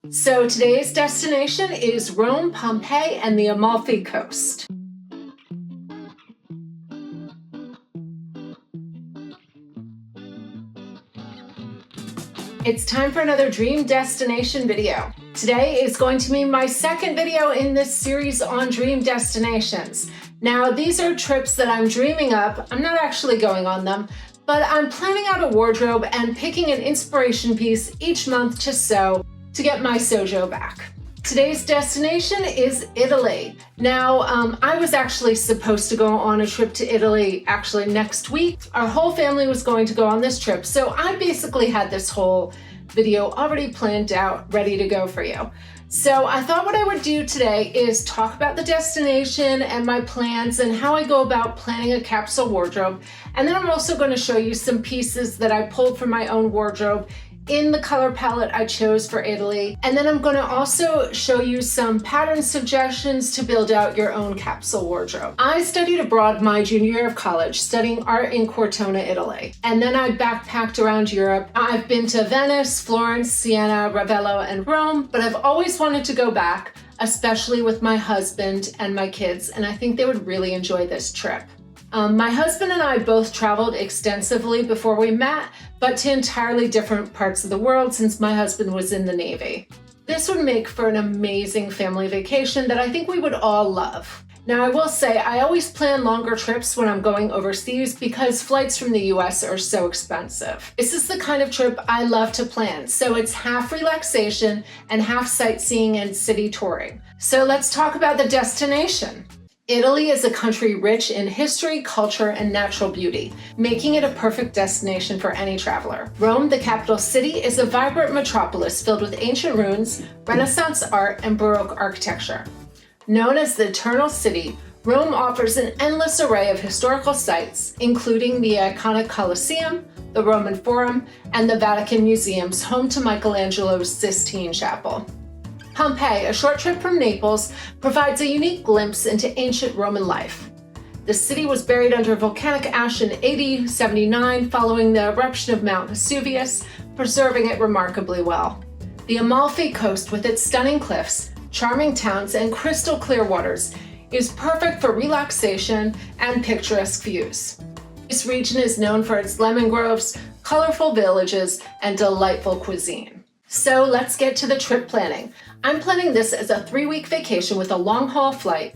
So today's destination is Rome, Pompeii, and the Amalfi Coast. It's time for another dream destination video. Today is going to be my second video in this series on dream destinations. Now, these are trips that I'm dreaming up. I'm not actually going on them, but I'm planning out a wardrobe and picking an inspiration piece each month to sew to get my sojo back. Today's destination is Italy. Now, I was actually supposed to go on a trip to Italy actually next week. Our whole family was going to go on this trip, so I basically had this whole video already planned out, ready to go for you. So I thought what I would do today is talk about the destination and my plans and how I go about planning a capsule wardrobe. And then I'm also going to show you some pieces that I pulled from my own wardrobe in the color palette I chose for Italy. And then I'm going to also show you some pattern suggestions to build out your own capsule wardrobe. I studied abroad my junior year of college, studying art in Cortona, Italy. And then I backpacked around Europe. I've been to Venice, Florence, Siena, Ravello, and Rome, but I've always wanted to go back, especially with my husband and my kids, and I think they would really enjoy this trip. My husband and I both traveled extensively before we met, but to entirely different parts of the world since my husband was in the Navy. This would make for an amazing family vacation that I think we would all love. Now, I will say I always plan longer trips when I'm going overseas because flights from the US are so expensive. This is the kind of trip I love to plan, so it's half relaxation and half sightseeing and city touring. So let's talk about the destination. Italy is a country rich in history, culture, and natural beauty, making it a perfect destination for any traveler. Rome, the capital city, is a vibrant metropolis filled with ancient ruins, Renaissance art, and Baroque architecture. Known as the Eternal City, Rome offers an endless array of historical sites, including the iconic Colosseum, the Roman Forum, and the Vatican Museums, home to Michelangelo's Sistine Chapel. Pompeii, a short trip from Naples, provides a unique glimpse into ancient Roman life. The city was buried under volcanic ash in AD 79 following the eruption of Mount Vesuvius, preserving it remarkably well. The Amalfi Coast, with its stunning cliffs, charming towns, and crystal clear waters, is perfect for relaxation and picturesque views. This region is known for its lemon groves, colorful villages, and delightful cuisine. So let's get to the trip planning. I'm planning this as a 3-week vacation with a long-haul flight.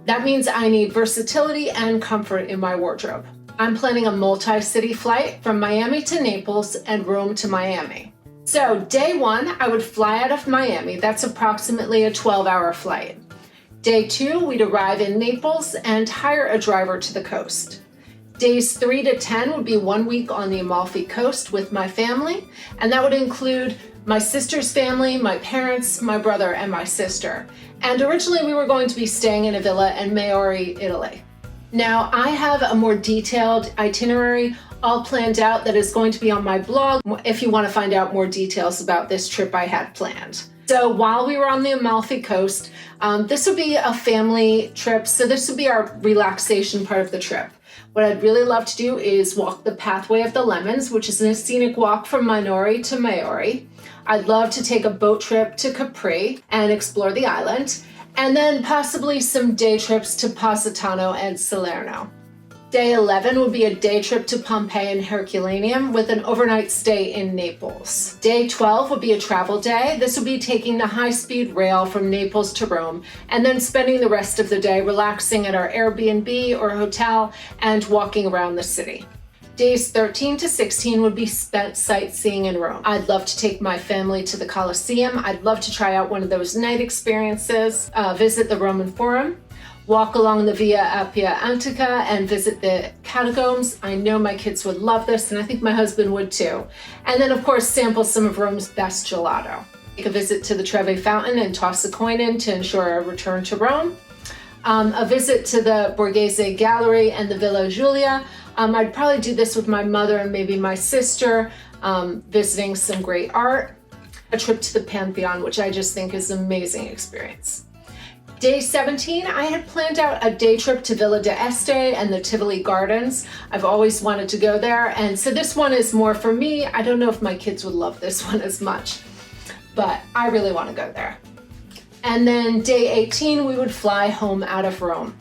That means I need versatility and comfort in my wardrobe. I'm planning a multi-city flight from Miami to Naples and Rome to Miami. So day 1, I would fly out of Miami. That's approximately a 12-hour flight. Day 2, we'd arrive in Naples and hire a driver to the coast. Days 3 to 10 would be 1 week on the Amalfi Coast with my family, and that would include my sister's family, my parents, my brother, and my sister. And originally we were going to be staying in a villa in Maori, Italy. Now, I have a more detailed itinerary all planned out that is going to be on my blog if you want to find out more details about this trip I had planned. So while we were on the Amalfi Coast, this would be a family trip, so this would be our relaxation part of the trip. What I'd really love to do is walk the Pathway of the Lemons, which is a scenic walk from Minori to Maori. I'd love to take a boat trip to Capri and explore the island, and then possibly some day trips to Positano and Salerno. Day 11 would be a day trip to Pompeii and Herculaneum with an overnight stay in Naples. Day 12 would be a travel day. This would be taking the high-speed rail from Naples to Rome and then spending the rest of the day relaxing at our Airbnb or hotel and walking around the city. Days 13 to 16 would be spent sightseeing in Rome. I'd love to take my family to the Colosseum. I'd love to try out one of those night experiences, visit the Roman Forum, walk along the Via Appia Antica, and visit the catacombs. I know my kids would love this, and I think my husband would too. And then, of course, sample some of Rome's best gelato. Take a visit to the Trevi Fountain and toss a coin in to ensure a return to Rome. A visit to the Borghese Gallery and the Villa Giulia. I'd probably do this with my mother and maybe my sister, visiting some great art. A trip to the Pantheon, which I just think is an amazing experience. Day 17, I had planned out a day trip to Villa d'Este and the Tivoli Gardens. I've always wanted to go there, and so this one is more for me. I don't know if my kids would love this one as much. but I really want to go there. And then day 18, we would fly home out of Rome.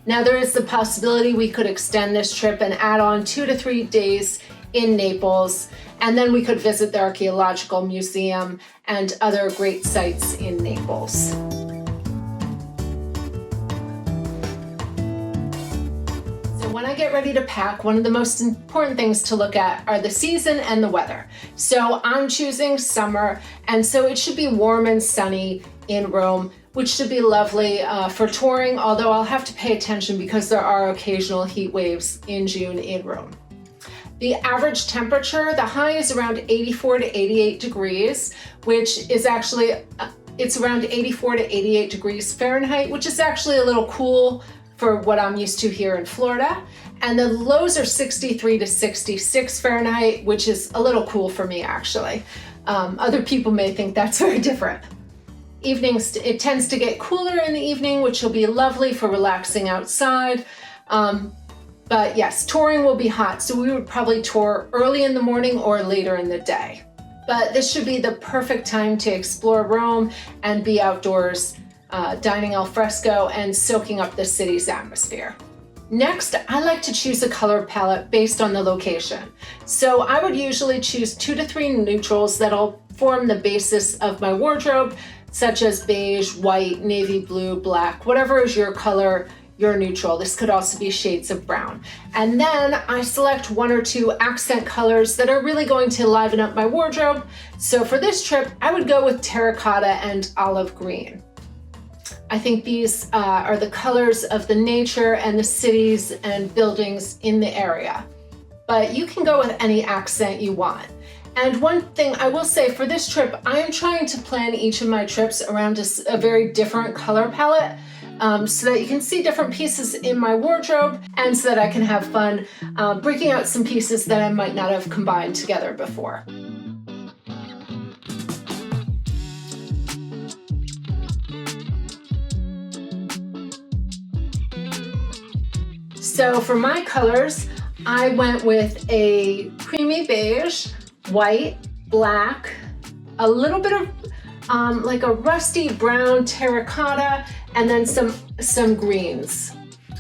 Now there is the possibility we could extend this trip and add on 2 to 3 days in Naples, and then we could visit the Archaeological Museum and other great sites in Naples. When I get ready to pack, one of the most important things to look at are the season and the weather. So I'm choosing summer, and so it should be warm and sunny in Rome, which should be lovely for touring, although I'll have to pay attention because there are occasional heat waves in June in Rome. The average temperature, the high is around 84 to 88 degrees, which is actually, it's around 84 to 88 degrees Fahrenheit, which is actually a little cool for what I'm used to here in Florida. And the lows are 63 to 66 Fahrenheit, which is a little cool for me actually. Other people may think that's very different. Evenings, it tends to get cooler in the evening, which will be lovely for relaxing outside. But yes, touring will be hot, so we would probably tour early in the morning or later in the day. But this should be the perfect time to explore Rome and be outdoors, dining al fresco and soaking up the city's atmosphere. Next, I like to choose a color palette based on the location. So I would usually choose 2 to 3 neutrals that'll form the basis of my wardrobe, such as beige, white, navy blue, black, whatever is your color, your neutral. This could also be shades of brown. And then I select 1 or 2 accent colors that are really going to liven up my wardrobe. So for this trip, I would go with terracotta and olive green. I think these are the colors of the nature and the cities and buildings in the area. But you can go with any accent you want. And one thing I will say for this trip, I am trying to plan each of my trips around a very different color palette so that you can see different pieces in my wardrobe and so that I can have fun breaking out some pieces that I might not have combined together before. So for my colors, I went with a creamy beige, white, black, a little bit of like a rusty brown terracotta, and then some greens,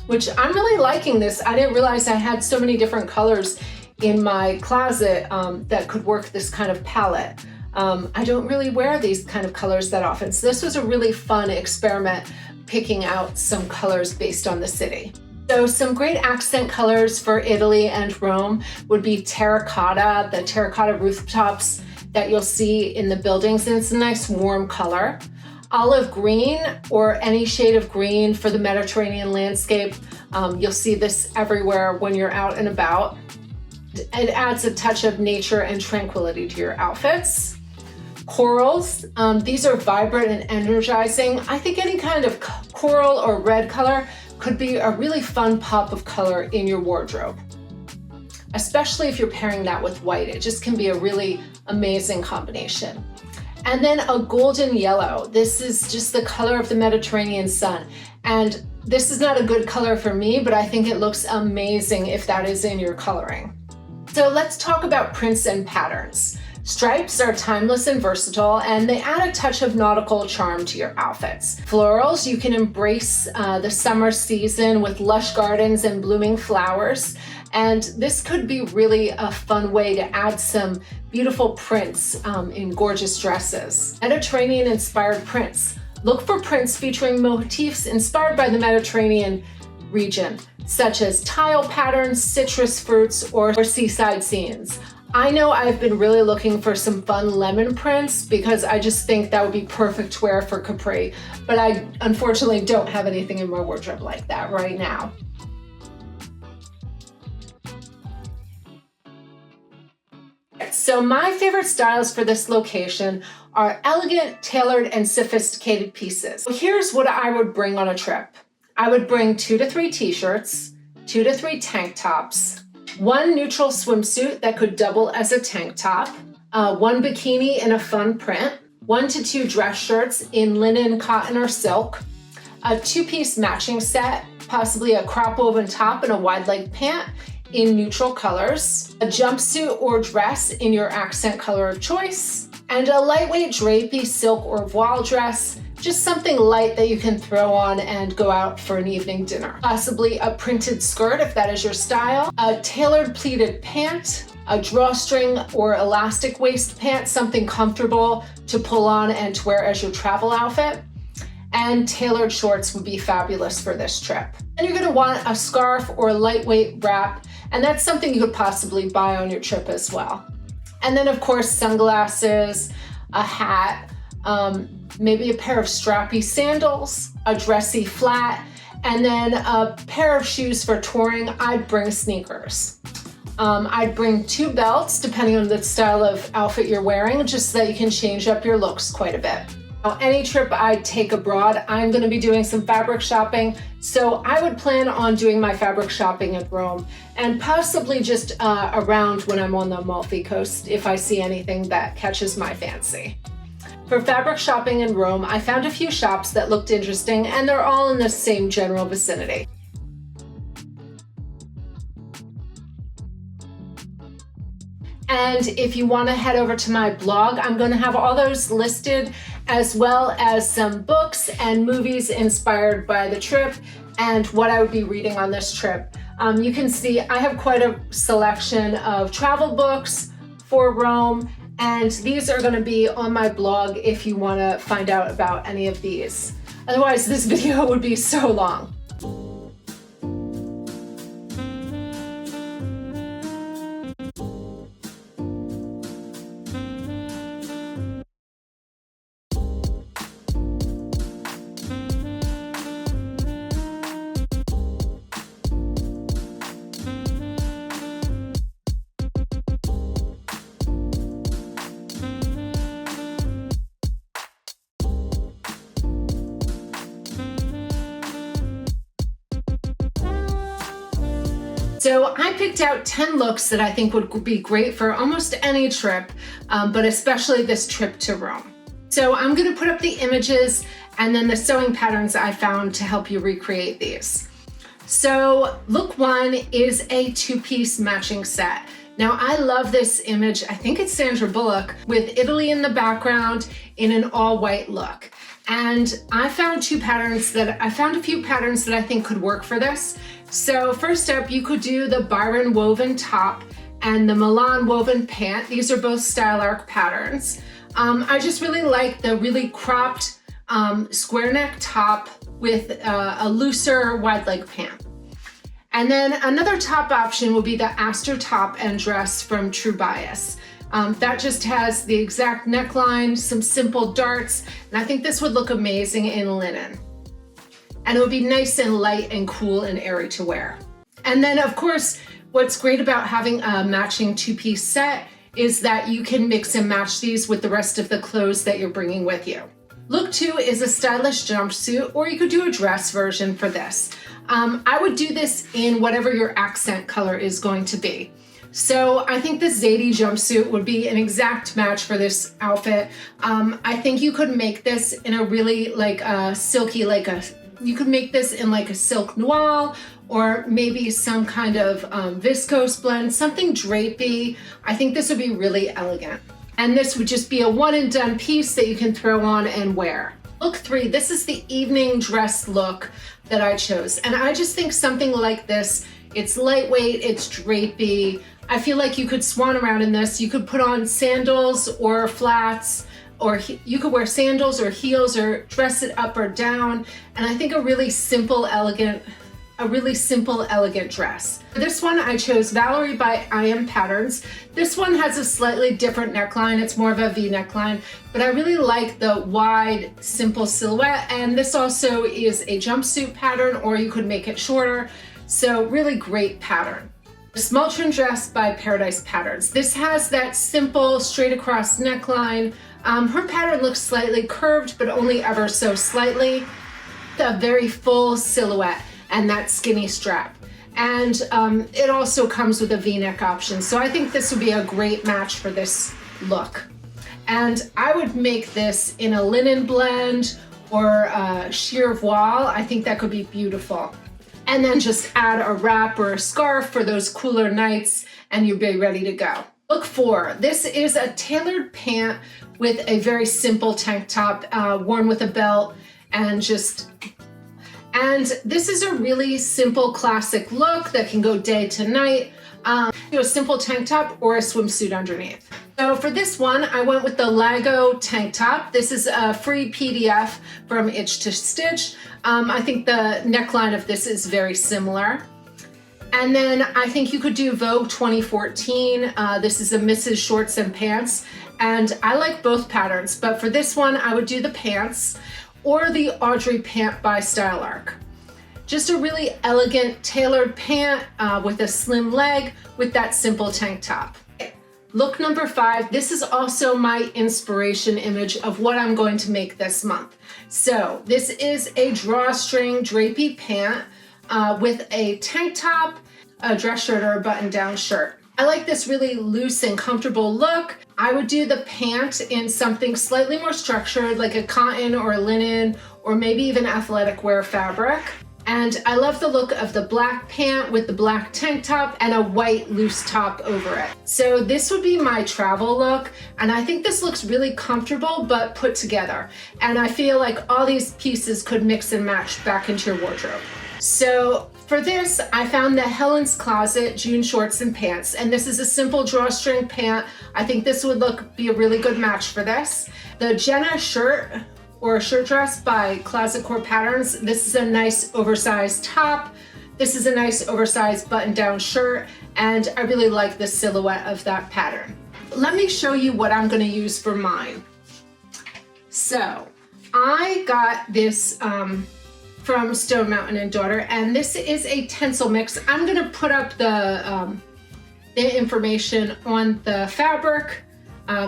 which I'm really liking this. I didn't realize I had so many different colors in my closet that could work this kind of palette. I don't really wear these kind of colors that often, so this was a really fun experiment picking out some colors based on the city. So some great accent colors for Italy and Rome would be terracotta, the terracotta rooftops that you'll see in the buildings, and it's a nice warm color. Olive green, or any shade of green for the Mediterranean landscape. You'll see this everywhere when you're out and about. It adds a touch of nature and tranquility to your outfits. Corals, these are vibrant and energizing. I think any kind of coral or red color could be a really fun pop of color in your wardrobe, especially if you're pairing that with white. It just can be a really amazing combination. And then a golden yellow. This is just the color of the Mediterranean sun. And this is not a good color for me, but I think it looks amazing if that is in your coloring. So let's talk about prints and patterns. Stripes are timeless and versatile, and they add a touch of nautical charm to your outfits. Florals, you can embrace the summer season with lush gardens and blooming flowers. And this could be really a fun way to add some beautiful prints in gorgeous dresses. Mediterranean-inspired prints. Look for prints featuring motifs inspired by the Mediterranean region, such as tile patterns, citrus fruits, or seaside scenes. I know I've been really looking for some fun lemon prints because I just think that would be perfect to wear for Capri, but I unfortunately don't have anything in my wardrobe like that right now. So my favorite styles for this location are elegant, tailored, and sophisticated pieces. So here's what I would bring on a trip. I would bring 2 to 3 t-shirts, 2 to 3 tank tops, 1 neutral swimsuit that could double as a tank top, 1 bikini in a fun print, 1 to 2 dress shirts in linen, cotton, or silk, a 2-piece matching set, possibly a crop woven top and a wide leg pant in neutral colors, a jumpsuit or dress in your accent color of choice, and a lightweight drapey silk or voile dress, just something light that you can throw on and go out for an evening dinner. Possibly a printed skirt if that is your style, a tailored pleated pant, a drawstring or elastic waist pant, something comfortable to pull on and to wear as your travel outfit. And tailored shorts would be fabulous for this trip. And you're gonna want a scarf or a lightweight wrap, and that's something you could possibly buy on your trip as well. And then of course, sunglasses, a hat, maybe a pair of strappy sandals, a dressy flat, and then a pair of shoes for touring. I'd bring sneakers. I'd bring 2 belts, depending on the style of outfit you're wearing, just so that you can change up your looks quite a bit. Now, any trip I take abroad, I'm going to be doing some fabric shopping, so I would plan on doing my fabric shopping at Rome, and possibly just around when I'm on the Amalfi Coast if I see anything that catches my fancy. For fabric shopping in Rome, I found a few shops that looked interesting, and they're all in the same general vicinity. And if you want to head over to my blog, I'm going to have all those listed, as well as some books and movies inspired by the trip and what I would be reading on this trip. You can see I have quite a selection of travel books for Rome, and these are going to be on my blog if you want to find out about any of these. Otherwise, this video would be so long. So I picked out 10 looks that I think would be great for almost any trip, but especially this trip to Rome. So I'm going to put up the images and then the sewing patterns I found to help you recreate these. So look 1 is a 2-piece matching set. Now I love this image. I think it's Sandra Bullock with Italy in the background in an all-white look. And I found a few patterns that I think could work for this. So first up, you could do the Byron woven top and the Milan woven pant. These are both style arc patterns. I just really like the really cropped square neck top with a looser wide leg pant. And then another top option will be the Astor top and dress from True Bias. That just has the exact neckline, some simple darts, and I think this would look amazing in linen. And it would be nice and light and cool and airy to wear. And then of course, what's great about having a matching 2-piece set is that you can mix and match these with the rest of the clothes that you're bringing with you. Look 2 is a stylish jumpsuit, or you could do a dress version for this. I would do this in whatever your accent color is going to be. So I think this Zadie jumpsuit would be an exact match for this outfit. I think you could make this in a really silky, you could make this in like a silk noir, or maybe some kind of viscose blend, something drapey. I think this would be really elegant. And this would just be a one and done piece that you can throw on and wear. Look 3, this is the evening dress look that I chose. And I just think something like this, it's lightweight, it's drapey. I feel like you could swan around in this. You could put on sandals or flats, or you could wear sandals or heels or dress it up or down. And I think a really simple, elegant dress. For this one, I chose Valerie by IM Patterns. This one has a slightly different neckline. It's more of a V neckline, but I really like the wide, simple silhouette. And this also is a jumpsuit pattern, or you could make it shorter. So really great pattern. The Small Trim Dress by Paradise Patterns. This has that simple straight across neckline. Her pattern looks slightly curved, but only ever so slightly. A very full silhouette and that skinny strap. And it also comes with a V-neck option. So I think this would be a great match for this look. And I would make this in a linen blend or sheer voile. I think that could be beautiful. And then just add a wrap or a scarf for those cooler nights and you'll be ready to go. Look 4. This is a tailored pant with a very simple tank top, worn with a belt, and this is a really simple classic look that can go day to night. A simple tank top or a swimsuit underneath. So for this one, I went with the Lago tank top. This is a free PDF from Itch to Stitch. I think the neckline of this is very similar. And then I think you could do Vogue 2014. This is a Mrs. Shorts and Pants. And I like both patterns, but for this one, I would do the pants or the Audrey pant by Style Arc. Just a really elegant tailored pant with a slim leg with that simple tank top. Look number 5, this is also my inspiration image of what I'm going to make this month. So this is a drawstring drapey pant with a tank top, a dress shirt, or a button-down shirt. I like this really loose and comfortable look. I would do the pant in something slightly more structured, like a cotton or a linen, or maybe even athletic wear fabric. And I love the look of the black pant with the black tank top and a white loose top over it. So this would be my travel look. And I think this looks really comfortable, but put together. And I feel like all these pieces could mix and match back into your wardrobe. So for this, I found the Helen's Closet June shorts and pants. And this is a simple drawstring pant. I think this would be a really good match for this. The Jenna shirt, or a shirt dress by Closet Core Patterns. This is a nice oversized top. This is a nice oversized button-down shirt, and I really like the silhouette of that pattern. Let me show you what I'm gonna use for mine. So I got this from Stone Mountain & Daughter, and this is a tencel mix. I'm gonna put up the information on the fabric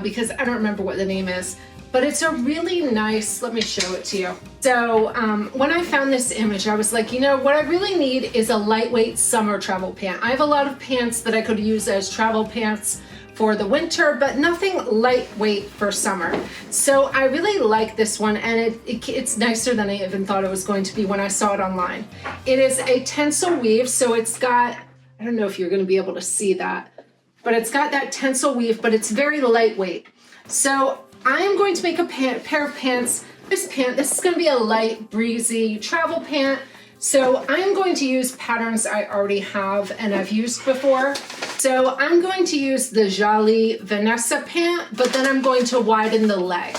because I don't remember what the name is. But it's a really nice, let me show it to you. So when I found this image, I was like, you know, what I really need is a lightweight summer travel pant. I have a lot of pants that I could use as travel pants for the winter, but nothing lightweight for summer. So I really like this one, and it's nicer than I even thought it was going to be when I saw it online. It is a tencel weave, so it's got, I don't know if you're gonna be able to see that, but it's got that tencel weave, but it's very lightweight. So I am going to make a pair of pants. This is going to be a light, breezy travel pant. So I am going to use patterns I already have and I've used before. So I'm going to use the Jolie Vanessa pant, but then I'm going to widen the leg.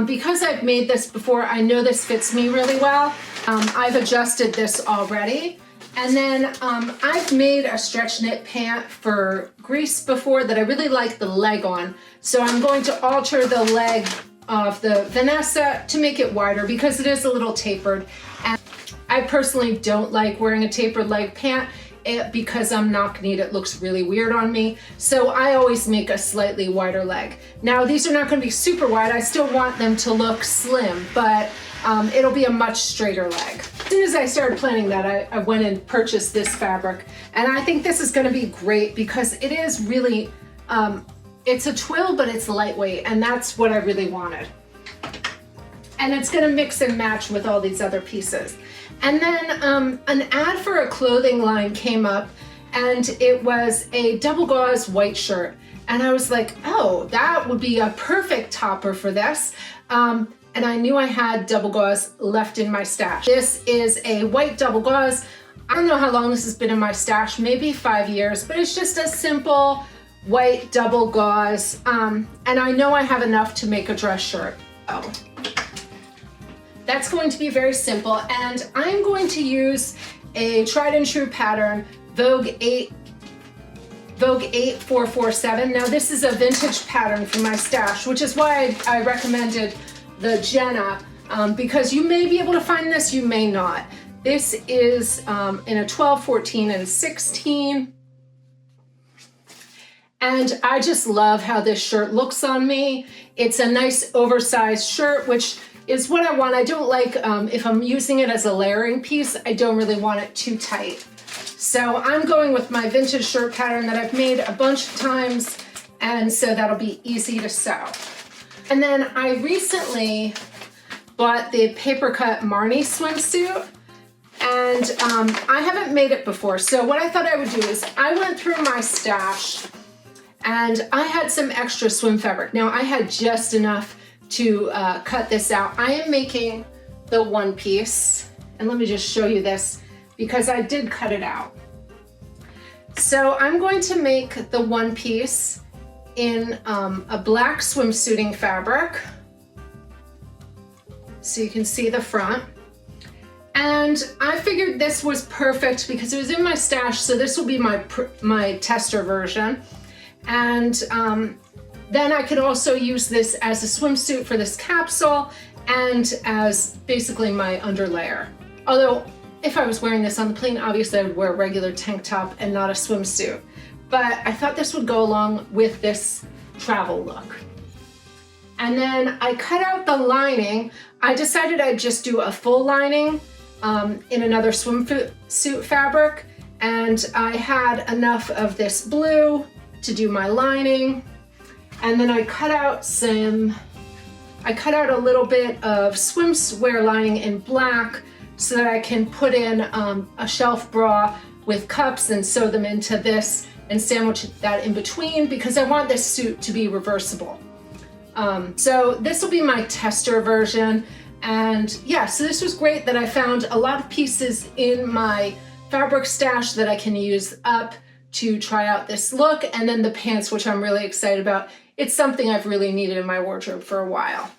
Because I've made this before, I know this fits me really well. I've adjusted this already. And then I've made a stretch knit pant for Greece before that I really like the leg on. So I'm going to alter the leg of the Vanessa to make it wider because it is a little tapered. And I personally don't like wearing a tapered leg pant because I'm knock-kneed. It looks really weird on me. So I always make a slightly wider leg. Now these are not going to be super wide. I still want them to look slim, but it'll be a much straighter leg. As soon as I started planning that, I went and purchased this fabric. And I think this is gonna be great because it is really, it's a twill, but it's lightweight, and that's what I really wanted. And it's gonna mix and match with all these other pieces. And then an ad for a clothing line came up, and it was a double gauze white shirt. And I was like, oh, that would be a perfect topper for this. And I knew I had double gauze left in my stash. This is a white double gauze. I don't know how long this has been in my stash, maybe 5 years, but it's just a simple white double gauze. And I know I have enough to make a dress shirt. Oh. That's going to be very simple, and I'm going to use a tried and true pattern, Vogue 8447. Now this is a vintage pattern from my stash, which is why I recommended the Jenna, because you may be able to find this, you may not. This is in a 12, 14, and 16. And I just love how this shirt looks on me. It's a nice oversized shirt, which is what I want. I don't like, if I'm using it as a layering piece, I don't really want it too tight. So I'm going with my vintage shirt pattern that I've made a bunch of times, and so that'll be easy to sew. And then I recently bought the paper cut Marnie swimsuit, and I haven't made it before. So what I thought I would do is I went through my stash And I had some extra swim fabric. Now I had just enough to cut this out. I am making the one piece, and let me just show you this because I did cut it out. So I'm going to make the one piece in a black swimsuiting fabric. So you can see the front. And I figured this was perfect because it was in my stash, so this will be my tester version. And then I could also use this as a swimsuit for this capsule and as basically my underlayer. Although if I was wearing this on the plane, obviously I would wear a regular tank top and not a swimsuit. But I thought this would go along with this travel look. And then I cut out the lining. I decided I'd just do a full lining in another swimsuit fabric. And I had enough of this blue to do my lining. And then I cut out a little bit of swimwear lining in black so that I can put in a shelf bra with cups and sew them into this and sandwich that in between because I want this suit to be reversible. So this will be my tester version. And yeah, so this was great that I found a lot of pieces in my fabric stash that I can use up to try out this look. And then the pants, which I'm really excited about. It's something I've really needed in my wardrobe for a while.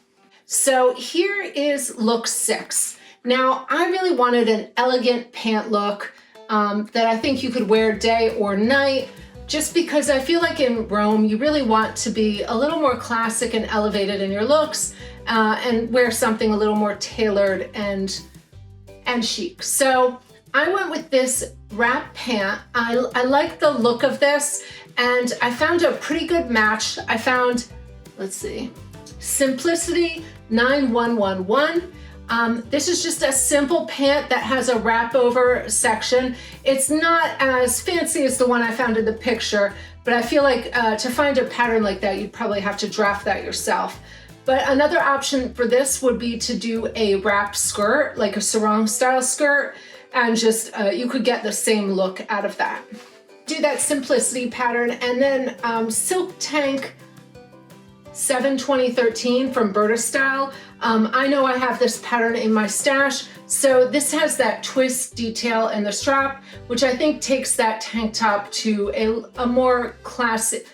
So here is look 6. Now, I really wanted an elegant pant look that I think you could wear day or night, just because I feel like in Rome, you really want to be a little more classic and elevated in your looks and wear something a little more tailored and chic. So I went with this wrap pant. I like the look of this, and I found a pretty good match. I found, let's see, Simplicity 9111. This is just a simple pant that has a wrap over section. It's not as fancy as the one I found in the picture, but I feel like to find a pattern like that, you'd probably have to draft that yourself. But another option for this would be to do a wrap skirt, like a sarong style skirt, and just you could get the same look out of that. Do that Simplicity pattern, and then Silk Tank 7/2013 from Berta Style. I know I have this pattern in my stash, so this has that twist detail in the strap, which I think takes that tank top to a more classic,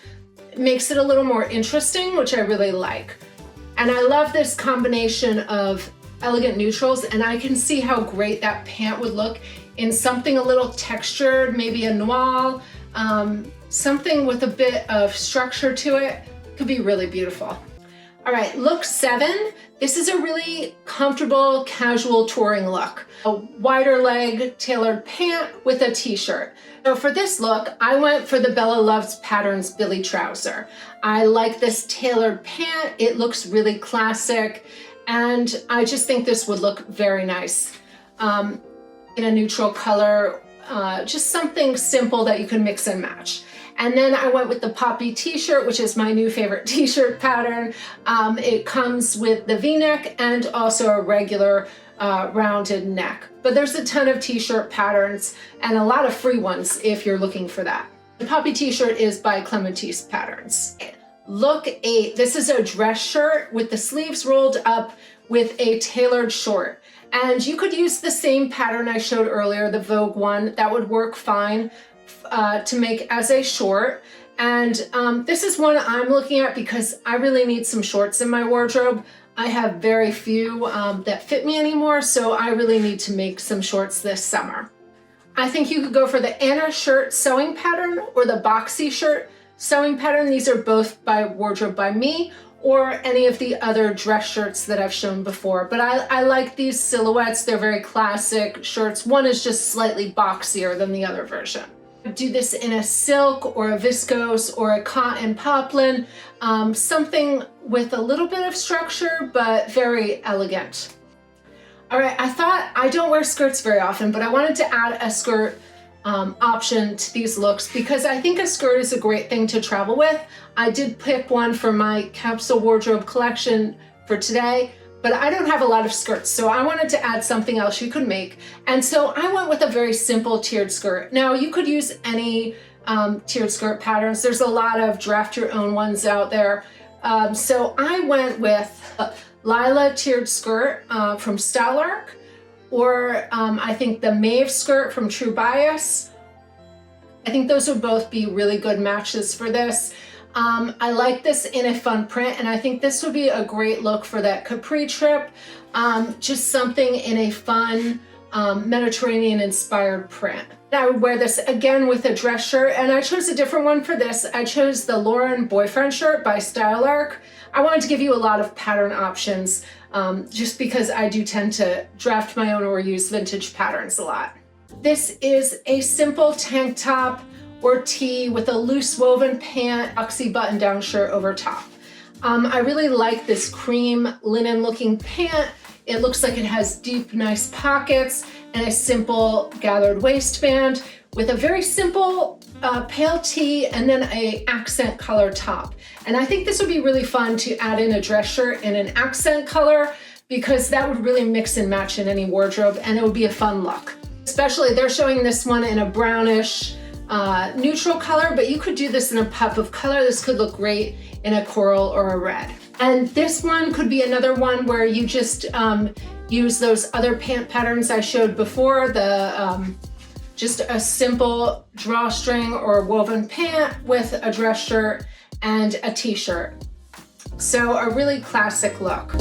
makes it a little more interesting, which I really like. And I love this combination of elegant neutrals, and I can see how great that pant would look in something a little textured, maybe a noir, something with a bit of structure to it. Could be really beautiful. All right, look 7. This is a really comfortable, casual touring look. A wider leg tailored pant with a t-shirt. So for this look, I went for the Bella Loves Patterns Billy trouser. I like this tailored pant. It looks really classic, and I just think this would look very nice in a neutral color, just something simple that you can mix and match. And then I went with the Poppy t-shirt, which is my new favorite t-shirt pattern. It comes with the V-neck and also a regular rounded neck. But there's a ton of t-shirt patterns and a lot of free ones if you're looking for that. The Poppy t-shirt is by Clementise Patterns. Look 8. This is a dress shirt with the sleeves rolled up with a tailored short. And you could use the same pattern I showed earlier, the Vogue one. That would work fine to make as a short. And this is one I'm looking at because I really need some shorts in my wardrobe. I have very few that fit me anymore, so I really need to make some shorts this summer. I think you could go for the Anna shirt sewing pattern or the boxy shirt sewing pattern. These are both by Wardrobe by Me, or any of the other dress shirts that I've shown before. But I like these silhouettes. They're very classic shirts. One is just slightly boxier than the other version. Do this in a silk or a viscose or a cotton poplin, something with a little bit of structure, but very elegant. All right, I thought I don't wear skirts very often, but I wanted to add a skirt option to these looks because I think a skirt is a great thing to travel with. I did pick one for my capsule wardrobe collection for today, but I don't have a lot of skirts, so I wanted to add something else you could make. And so I went with a very simple tiered skirt. Now you could use any tiered skirt patterns. There's a lot of draft your own ones out there. So I went with Lila tiered skirt from Style Arc, or I think the Mauve skirt from True Bias. I think those would both be really good matches for this. I like this in a fun print, and I think this would be a great look for that Capri trip. Just something in a fun Mediterranean inspired print. I would wear this again with a dress shirt, and I chose a different one for this. I chose the Lauren boyfriend shirt by Style Arc. I wanted to give you a lot of pattern options just because I do tend to draft my own or use vintage patterns a lot. This is a simple tank top or tee with a loose woven pant, boxy button down shirt over top. I really like this cream linen looking pant. It looks like it has deep, nice pockets and a simple gathered waistband with a very simple pale tee and then a accent color top. And I think this would be really fun to add in a dress shirt in an accent color, because that would really mix and match in any wardrobe and it would be a fun look. Especially they're showing this one in a brownish neutral color, but you could do this in a pop of color. This could look great in a coral or a red. And this one could be another one where you just use those other pant patterns I showed before, the just a simple drawstring or woven pant with a dress shirt and a t-shirt. So a really classic look.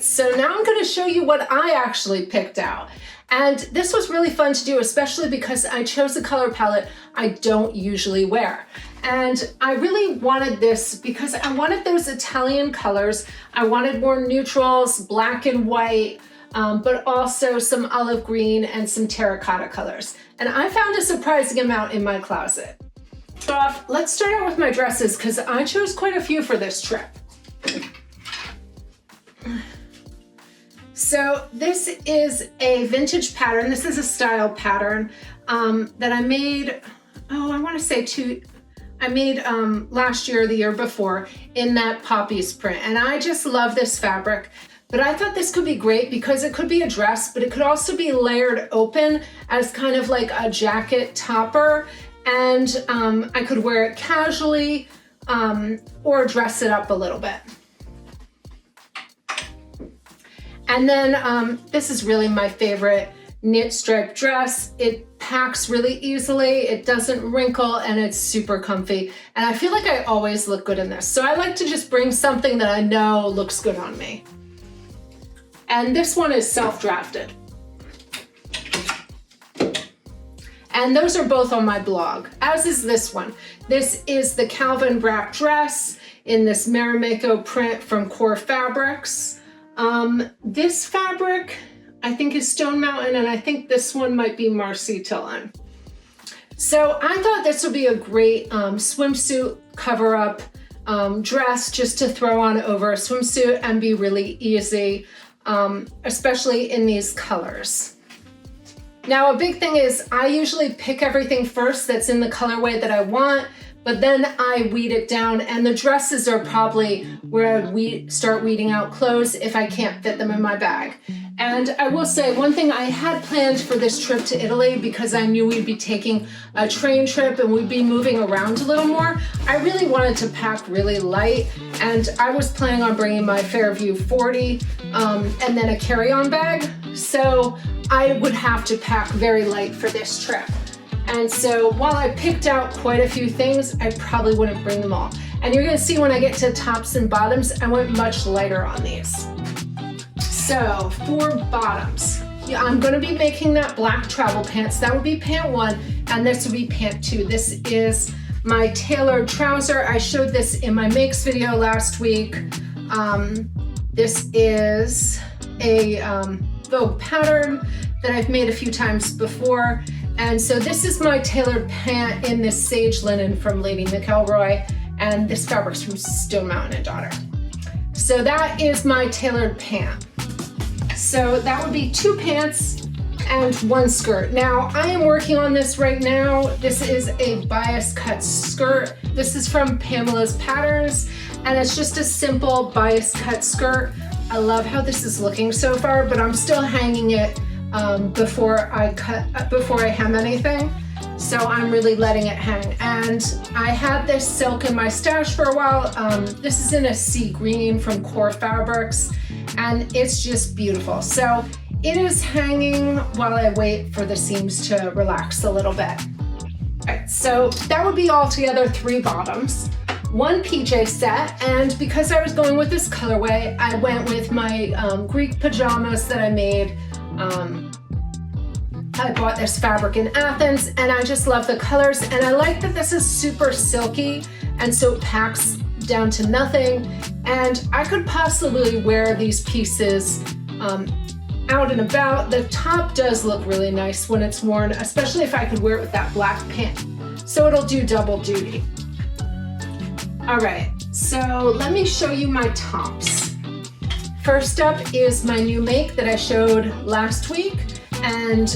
So now I'm going to show you what I actually picked out. And this was really fun to do, especially because I chose a color palette I don't usually wear. And I really wanted this because I wanted those Italian colors. I wanted more neutrals, black and white, but also some olive green and some terracotta colors. And I found a surprising amount in my closet. Let's start out with my dresses because I chose quite a few for this trip. So this is a vintage pattern. This is a style pattern that I made, I want to say I made last year or the year before in that poppies print. And I just love this fabric. But I thought this could be great because it could be a dress, but it could also be layered open as kind of like a jacket topper. And I could wear it casually or dress it up a little bit. And then this is really my favorite knit striped dress. It packs really easily, it doesn't wrinkle, and it's super comfy. And I feel like I always look good in this. So I like to just bring something that I know looks good on me. And this one is self-drafted. And those are both on my blog, as is this one. This is the Calvin Brack dress in this Marimekko print from Core Fabrics. This fabric, I think, is Stone Mountain, and I think this one might be Marcy Tillon. So I thought this would be a great swimsuit cover-up dress just to throw on over a swimsuit and be really easy, especially in these colors. Now, a big thing is I usually pick everything first that's in the colorway that I want, but then I weed it down, and the dresses are probably where I start weeding out clothes if I can't fit them in my bag. And I will say one thing I had planned for this trip to Italy, because I knew we'd be taking a train trip and we'd be moving around a little more, I really wanted to pack really light, and I was planning on bringing my Fairview 40 and then a carry-on bag. So I would have to pack very light for this trip. And so while I picked out quite a few things, I probably wouldn't bring them all. And you're gonna see when I get to tops and bottoms, I went much lighter on these. So for bottoms, I'm gonna be making that black travel pants. That would be pant 1, and this would be pant 2. This is my tailored trouser. I showed this in my makes video last week. This is a Vogue pattern that I've made a few times before. And so this is my tailored pant in this sage linen from Lady McElroy, and this fabric's from Stone Mountain and Daughter. So that is my tailored pant. So that would be 2 pants and 1 skirt. Now I am working on this right now. This is a bias cut skirt. This is from Pamela's Patterns, and it's just a simple bias cut skirt. I love how this is looking so far, but I'm still hanging it before I hem anything. So I'm really letting it hang. And I had this silk in my stash for a while. This is in a sea green from Core Fabrics, and it's just beautiful. So it is hanging while I wait for the seams to relax a little bit. All right, so that would be altogether 3 bottoms, 1 PJ set, and because I was going with this colorway, I went with my Greek pajamas that I made. I bought this fabric in Athens, and I just love the colors, and I like that this is super silky, and so it packs down to nothing, and I could possibly wear these pieces out and about. The top does look really nice when it's worn, especially if I could wear it with that black pant, so it'll do double duty. All right, so let me show you my tops. First up is my new make that I showed last week, and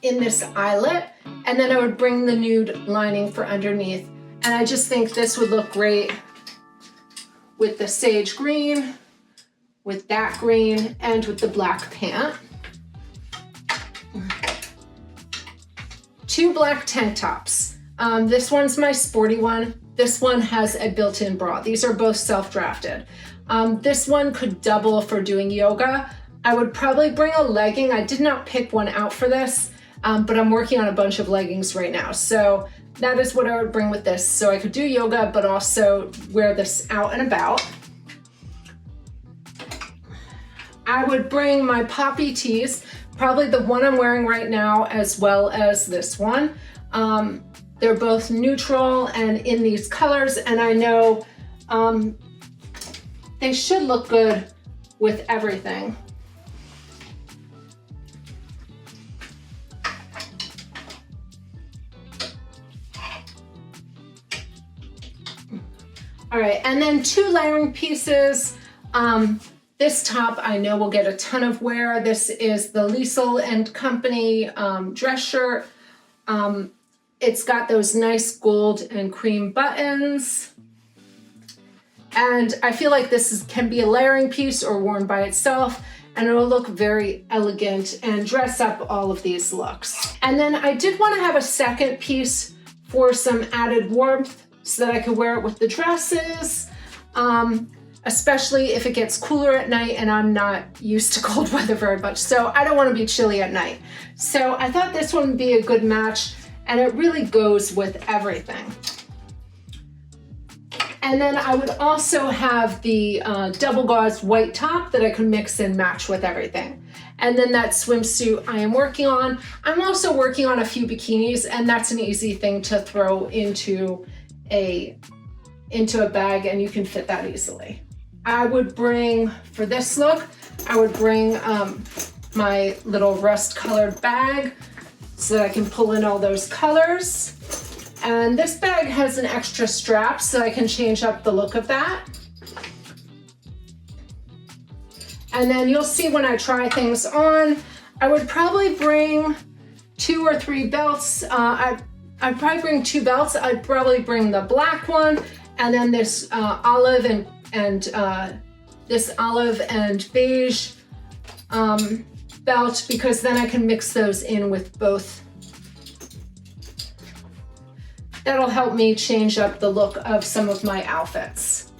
in this eyelet, and then I would bring the nude lining for underneath. And I just think this would look great with the sage green, with that green, and with the black pant. 2 black tank tops. This one's my sporty one. This one has a built-in bra. These are both self-drafted. This one could double for doing yoga. I would probably bring a legging. I did not pick one out for this, but I'm working on a bunch of leggings right now. So that is what I would bring with this. So I could do yoga, but also wear this out and about. I would bring my poppy tees, probably the one I'm wearing right now, as well as this one. They're both neutral and in these colors, and I know they should look good with everything. All right, and then 2 layering pieces. This top I know will get a ton of wear. This is the Liesel and Company dress shirt. It's got those nice gold and cream buttons. And I feel like this can be a layering piece or worn by itself, and it'll look very elegant and dress up all of these looks. And then I did want to have a second piece for some added warmth, so that I could wear it with the dresses, especially if it gets cooler at night and I'm not used to cold weather very much. So I don't want to be chilly at night. So I thought this one would be a good match, and it really goes with everything. And then I would also have the double gauze white top that I could mix and match with everything. And then that swimsuit I am working on. I'm also working on a few bikinis, and that's an easy thing to throw into a bag, and you can fit that easily. I would bring, for this look, I would bring my little rust colored bag so that I can pull in all those colors. And this bag has an extra strap so I can change up the look of that. And then you'll see when I try things on, I would probably bring 2 or 3 belts. I'd probably bring 2 belts. I'd probably bring the black one, and then this olive and this olive and beige belt, because then I can mix those in with both. That'll help me change up the look of some of my outfits.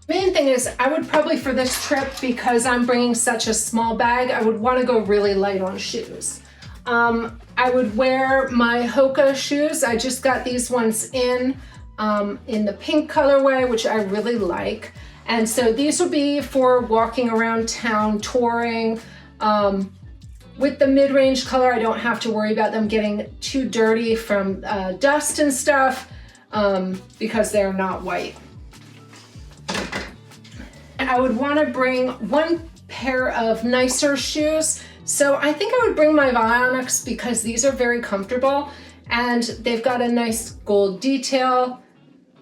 Main thing is, I would probably, for this trip, because I'm bringing such a small bag, I would want to go really light on shoes. I would wear my Hoka shoes. I just got these ones in the pink colorway, which I really like. And so these will be for walking around town, touring. With the mid-range color, I don't have to worry about them getting too dirty from dust and stuff because they're not white. I would want to bring 1 pair of nicer shoes. So I think I would bring my Vionics because these are very comfortable and they've got a nice gold detail.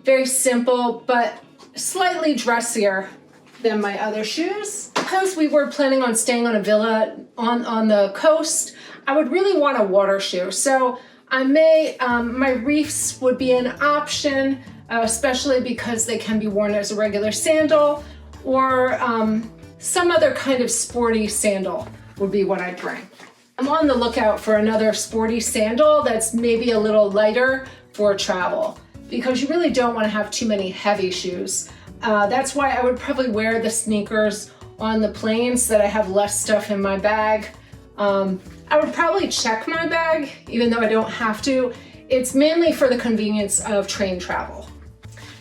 Very simple, but slightly dressier than my other shoes. Because we were planning on staying on a villa on the coast, I would really want a water shoe. So I may, my reefs would be an option, especially because they can be worn as a regular sandal, or some other kind of sporty sandal would be what I'd bring. I'm on the lookout for another sporty sandal that's maybe a little lighter for travel, because you really don't want to have too many heavy shoes. That's why I would probably wear the sneakers on the plane so that I have less stuff in my bag. I would probably check my bag, even though I don't have to. It's mainly for the convenience of train travel.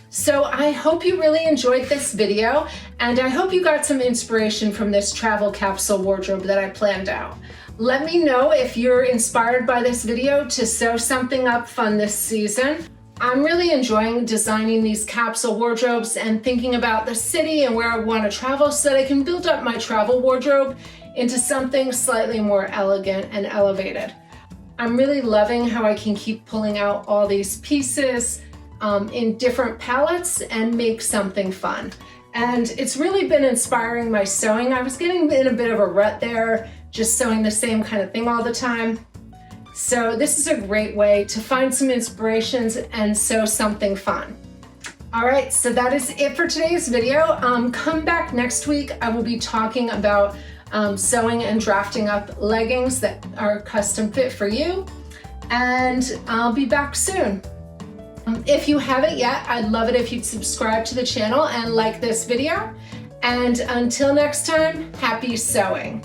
So I hope you really enjoyed this video, and I hope you got some inspiration from this travel capsule wardrobe that I planned out. Let me know if you're inspired by this video to sew something up fun this season. I'm really enjoying designing these capsule wardrobes and thinking about the city and where I want to travel so that I can build up my travel wardrobe into something slightly more elegant and elevated. I'm really loving how I can keep pulling out all these pieces in different palettes and make something fun. And it's really been inspiring my sewing. I was getting in a bit of a rut there, just sewing the same kind of thing all the time. So this is a great way to find some inspirations and sew something fun. All right, so that is it for today's video. Come back next week. I will be talking about sewing and drafting up leggings that are custom fit for you. And I'll be back soon. If you haven't yet, I'd love it if you'd subscribe to the channel and like this video. And until next time, happy sewing.